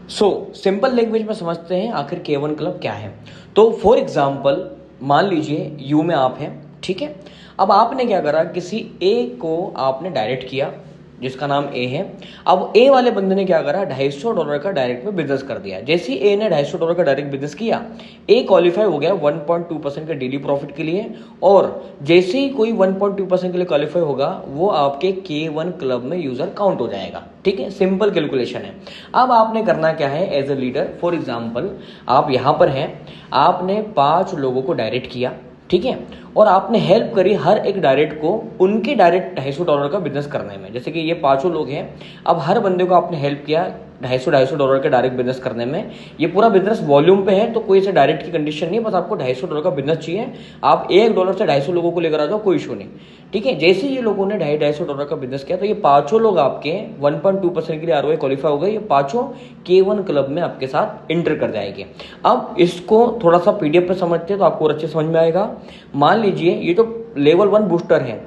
Simple language में समझते हैं आखिर K1 क्लब क्या है। तो फॉर एग्जाम्पल मान लीजिए यू में आप हैं, ठीक है। अब आपने क्या करा, किसी ए को आपने डायरेक्ट किया जिसका नाम ए है। अब ए वाले बंदे ने क्या करा, $250 का डायरेक्ट में बिजनेस कर दिया। जैसे ही ए ने $250 का डायरेक्ट बिजनेस किया, ए क्वालिफाई हो गया 1.2% के डेली प्रॉफिट के लिए। और जैसे ही कोई 1.2% के लिए क्वालिफाई होगा, वो आपके K1 क्लब में यूजर काउंट हो जाएगा। ठीक है, सिंपल कैलकुलेशन है। अब आपने करना क्या है as a leader, for example आप यहां पर हैं, आपने 5 लोगों को डायरेक्ट किया, ठीक है, और आपने हेल्प करी हर एक डायरेक्ट को उनके डायरेक्ट $250 का बिजनेस करने में। जैसे कि ये 5 लोग हैं, अब हर बंदे को आपने हेल्प किया $250 के डायरेक्ट बिजनेस करने में। ये पूरा बिजनेस वॉल्यूम पे है, तो कोई से डायरेक्ट की कंडीशन नहीं है, बस आपको $250 का बिजनेस चाहिए। आप $1 से 250 लोगों को लेकर आ जाओ, कोई इशू नहीं। ठीक है, जैसे ये लोगों ने $250 का बिजनेस किया, तो ये 5 लोग आपके 1.2% के लिए ROI क्वालिफाई हो गए। ये 5 K1 क्लब में आपके साथ इंटर कर जाएंगे। अब इसको थोड़ा सा PDF पे समझते हैं तो आपको और अच्छे समझ में आएगा। मान लीजिए ये तो लेवल 1 बूस्टर है,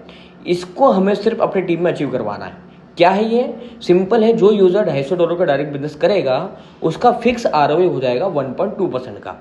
इसको हमें सिर्फ अपनी टीम में अचीव करवाना है। क्या है ये? सिंपल है, जो यूजर $250 का डायरेक्ट बिजनेस करेगा उसका फिक्स ROI हो जाएगा 1.2% का।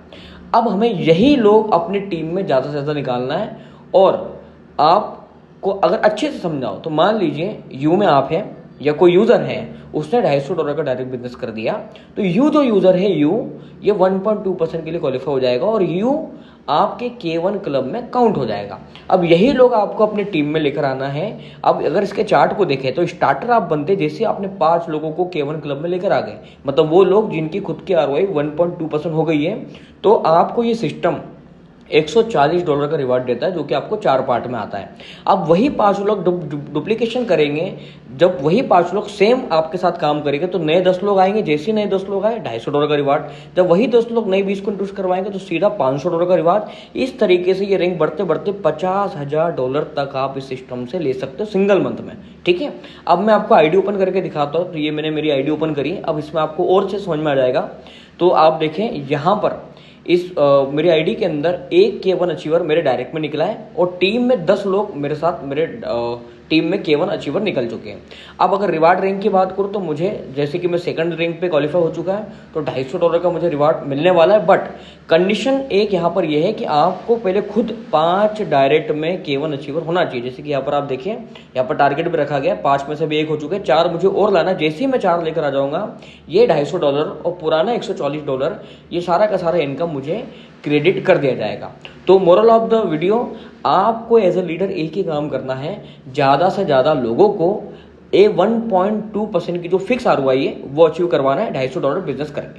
अब हमें यही लोग अपनी टीम में ज़्यादा से ज़्यादा निकालना है। और आपको अगर अच्छे से समझाओ तो मान लीजिए यू में आप हैं या कोई यूजर है, उसने $250 का डायरेक्ट बिजनेस कर दिया, तो यू जो यूजर है यू, ये 1.2% के लिए क्वालिफाई हो जाएगा और यू आपके K1 क्लब में काउंट हो जाएगा। अब यही लोग आपको अपनी टीम में लेकर आना है। अब अगर इसके चार्ट को देखें तो स्टार्टर आप बनते जैसे आपने 5 लोगों को K1 क्लब में लेकर आ गए, मतलब वो लोग जिनकी खुद की ROI 1.2% हो गई है, तो आपको ये सिस्टम $140 का रिवार्ड देता है, जो कि आपको 4 पार्ट में आता है। अब वही 5 लोग डुप्लीकेशन करेंगे, जब वही 5 लोग सेम आपके साथ काम करेंगे तो नए 10 लोग आएंगे। जैसे नए 10 लोग आए $250 का रिवार्ड, जब वही 10 लोग नए 20 को इंट्रोड्यूस करवाएंगे तो सीधा $500 का रिवार्ड। इस तरीके से ये रैंक बढ़ते बढ़ते $50,000 तक आप इस सिस्टम से ले सकते हो सिंगल मंथ में। ठीक है, अब मैं आपको आईडी ओपन करके दिखाता हूँ। तो ये मैंने मेरी आईडी ओपन करी, अब इसमें आपको और अच्छे समझ में आ जाएगा। तो आप देखें यहाँ पर इस मेरी आईडी के अंदर एक K1 अचीवर मेरे डायरेक्ट में निकला है और टीम में 10 लोग मेरे साथ मेरे टीम में K1 अचीवर निकल चुके हैं। अब अगर रिवार्ड रैंक की बात करूँ तो मुझे, जैसे कि मैं सेकंड रैंक पे क्वालिफाई हो चुका है, तो $250 का मुझे रिवार्ड मिलने वाला है। बट कंडीशन एक यहाँ पर यह है कि आपको पहले खुद 5 डायरेक्ट में K1 अचीवर होना चाहिए। जैसे कि यहाँ पर आप देखिए, यहाँ पर टारगेट भी रखा गया, 5 में से भी 1 हो चुके हैं, 4 मुझे और लाना। जैसे ही मैं 4 लेकर आ जाऊंगा, ये $250 और पुराना $140, ये सारा का सारा इनकम मुझे क्रेडिट कर दिया जाएगा। तो मोरल ऑफ द वीडियो, आपको एज ए लीडर एक ही काम करना है, ज़्यादा से ज़्यादा लोगों को 1.2% की जो फिक्स ROI है वो अचीव करवाना है $250 बिजनेस करके।